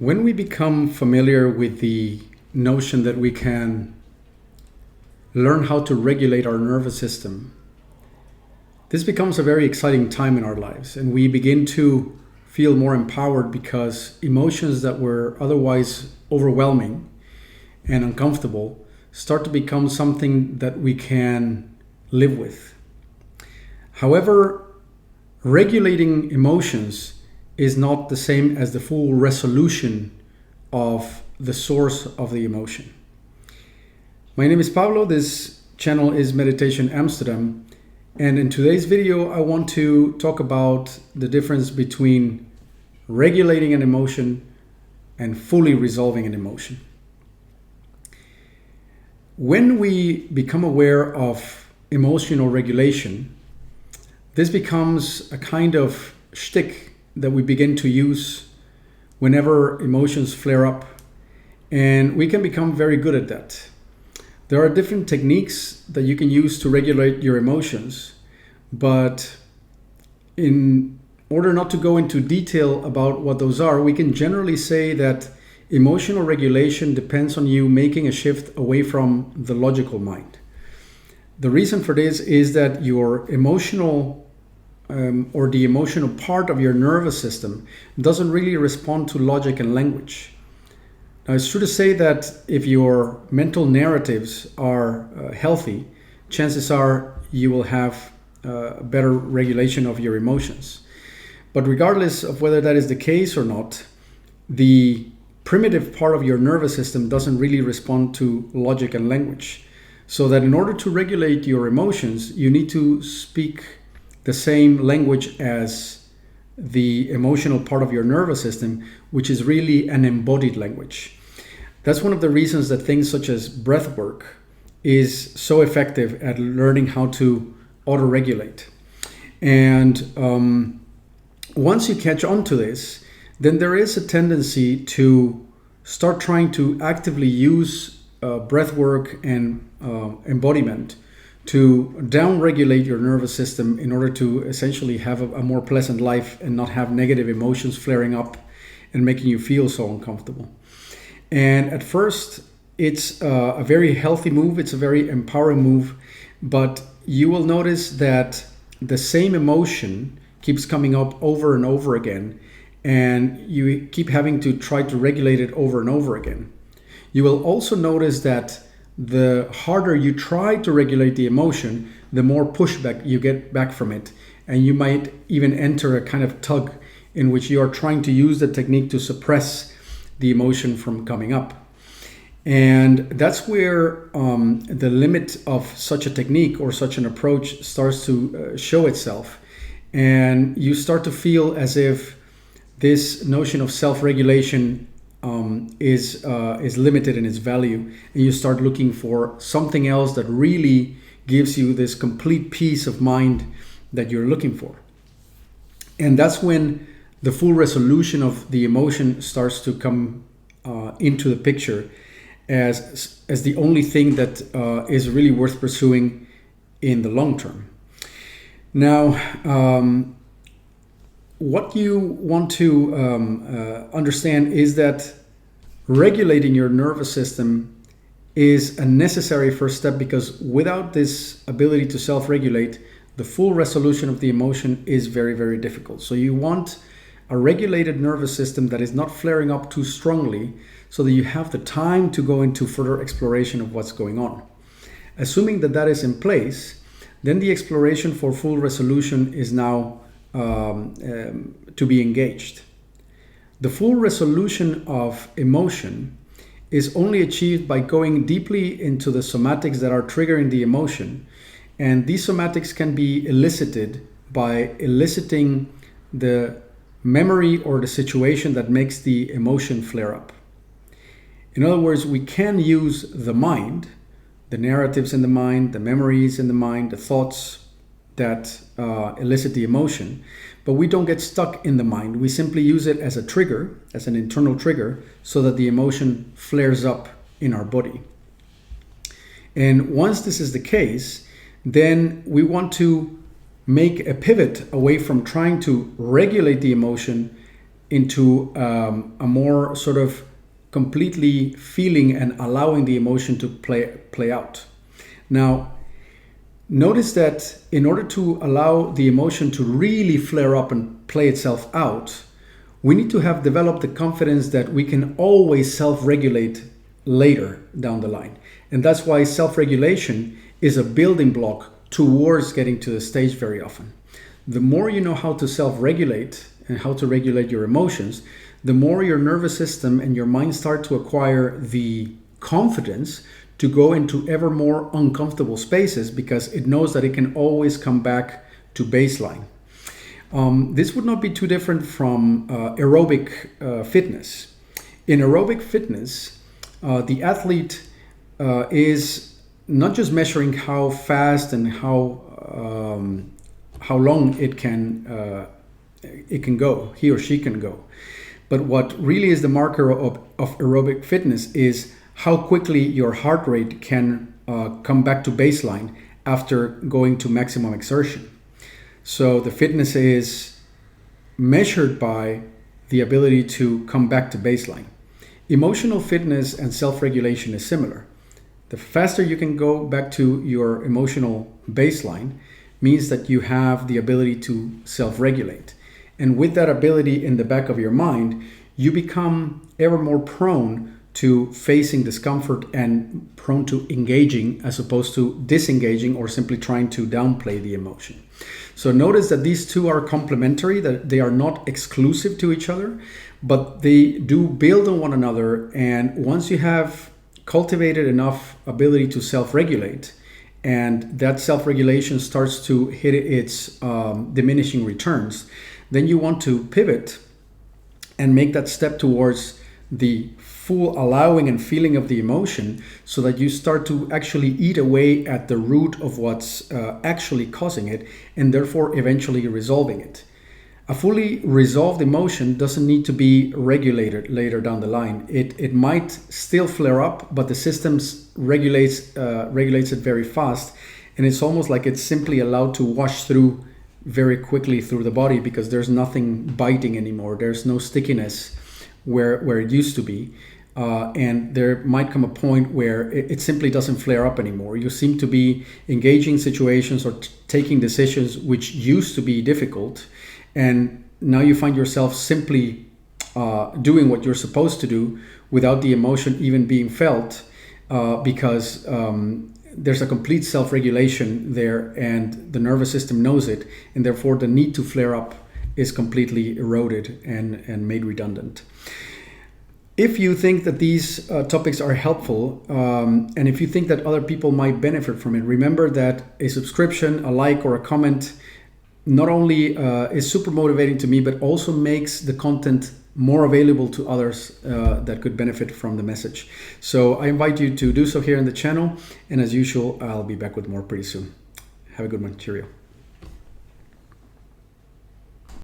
When we become familiar with the notion that we can learn how to regulate our nervous system, this becomes a very exciting time in our lives, and we begin to feel more empowered because emotions that were otherwise overwhelming and uncomfortable start to become something that we can live with. However, regulating emotions is not the same as the full resolution of the source of the emotion. My name is Pablo. This channel is Meditation Amsterdam. And in today's video, I want to talk about the difference between regulating an emotion and fully resolving an emotion. When we become aware of emotional regulation, this becomes a kind of shtick that we begin to use whenever emotions flare up, and we can become very good at that. There are different techniques that you can use to regulate your emotions, but in order not to go into detail about what those are, we can generally say that emotional regulation depends on you making a shift away from the logical mind. The reason for this is that your emotional or the emotional part of your nervous system doesn't really respond to logic and language. Now, it's true to say that if your mental narratives are healthy, chances are you will have better regulation of your emotions. But regardless of whether that is the case or not, the primitive part of your nervous system doesn't really respond to logic and language. So that in order to regulate your emotions, you need to speak the same language as the emotional part of your nervous system, which is really an embodied language. That's one of the reasons that things such as breath work is so effective at learning how to auto-regulate. And once you catch on to this, then there is a tendency to start trying to actively use breath work and embodiment to down-regulate your nervous system in order to essentially have a more pleasant life and not have negative emotions flaring up and making you feel so uncomfortable. And at first, it's a very healthy move. It's a very empowering move, but you will notice that the same emotion keeps coming up over and over again, and you keep having to try to regulate it over and over again. You will also notice that the harder you try to regulate the emotion, the more pushback you get back from it. And you might even enter a kind of tug in which you are trying to use the technique to suppress the emotion from coming up. And that's where the limit of such a technique or such an approach starts to show itself. And you start to feel as if this notion of self-regulation is limited in its value, and you start looking for something else that really gives you this complete peace of mind that you're looking for. And that's when the full resolution of the emotion starts to come into the picture as the only thing that is really worth pursuing in the long term. Now, what you want to understand is that regulating your nervous system is a necessary first step, because without this ability to self-regulate, the full resolution of the emotion is very, very difficult. So you want a regulated nervous system that is not flaring up too strongly, so that you have the time to go into further exploration of what's going on. Assuming that that is in place, then the exploration for full resolution is now to be engaged. The full resolution of emotion is only achieved by going deeply into the somatics that are triggering the emotion, and these somatics can be elicited by eliciting the memory or the situation that makes the emotion flare up. In other words, we can use the mind, the narratives in the mind, the memories in the mind, the thoughts that elicit the emotion, but we don't get stuck in the mind. We simply use it as a trigger, as an internal trigger, so that the emotion flares up in our body. And once this is the case, then we want to make a pivot away from trying to regulate the emotion into a more sort of completely feeling and allowing the emotion to play out. Now, notice that in order to allow the emotion to really flare up and play itself out, we need to have developed the confidence that we can always self-regulate later down the line. And that's why self-regulation is a building block towards getting to the stage very often. The more you know how to self-regulate and how to regulate your emotions, the more your nervous system and your mind start to acquire the confidence to go into ever more uncomfortable spaces, because it knows that it can always come back to baseline. This would not be too different from aerobic fitness. In aerobic fitness, the athlete is not just measuring how fast and how long it can go, he or she can go. But what really is the marker of aerobic fitness is how quickly your heart rate can come back to baseline after going to maximum exertion. So the fitness is measured by the ability to come back to baseline. Emotional fitness and self-regulation is similar. The faster you can go back to your emotional baseline means that you have the ability to self-regulate. And with that ability in the back of your mind, you become ever more prone to facing discomfort and prone to engaging as opposed to disengaging or simply trying to downplay the emotion. So notice that these two are complementary, that they are not exclusive to each other, but they do build on one another. And once you have cultivated enough ability to self-regulate, and that self-regulation starts to hit its diminishing returns, then you want to pivot and make that step towards the full allowing and feeling of the emotion, so that you start to actually eat away at the root of what's actually causing it, and therefore eventually resolving it. A fully resolved emotion doesn't need to be regulated later down the line. It might still flare up, but the system regulates it very fast, and it's almost like it's simply allowed to wash through very quickly through the body, because there's nothing biting anymore. There's no stickiness where it used to be. And there might come a point where it simply doesn't flare up anymore. You seem to be engaging situations or taking decisions which used to be difficult, and now you find yourself simply doing what you're supposed to do without the emotion even being felt, because there's a complete self-regulation there, and the nervous system knows it, and therefore the need to flare up is completely eroded and made redundant. If you think that these topics are helpful, and if you think that other people might benefit from it, remember that a subscription, a like, or a comment not only is super motivating to me, but also makes the content more available to others that could benefit from the message. So I invite you to do so here in the channel, and as usual, I'll be back with more pretty soon. Have a good one. Cheerio.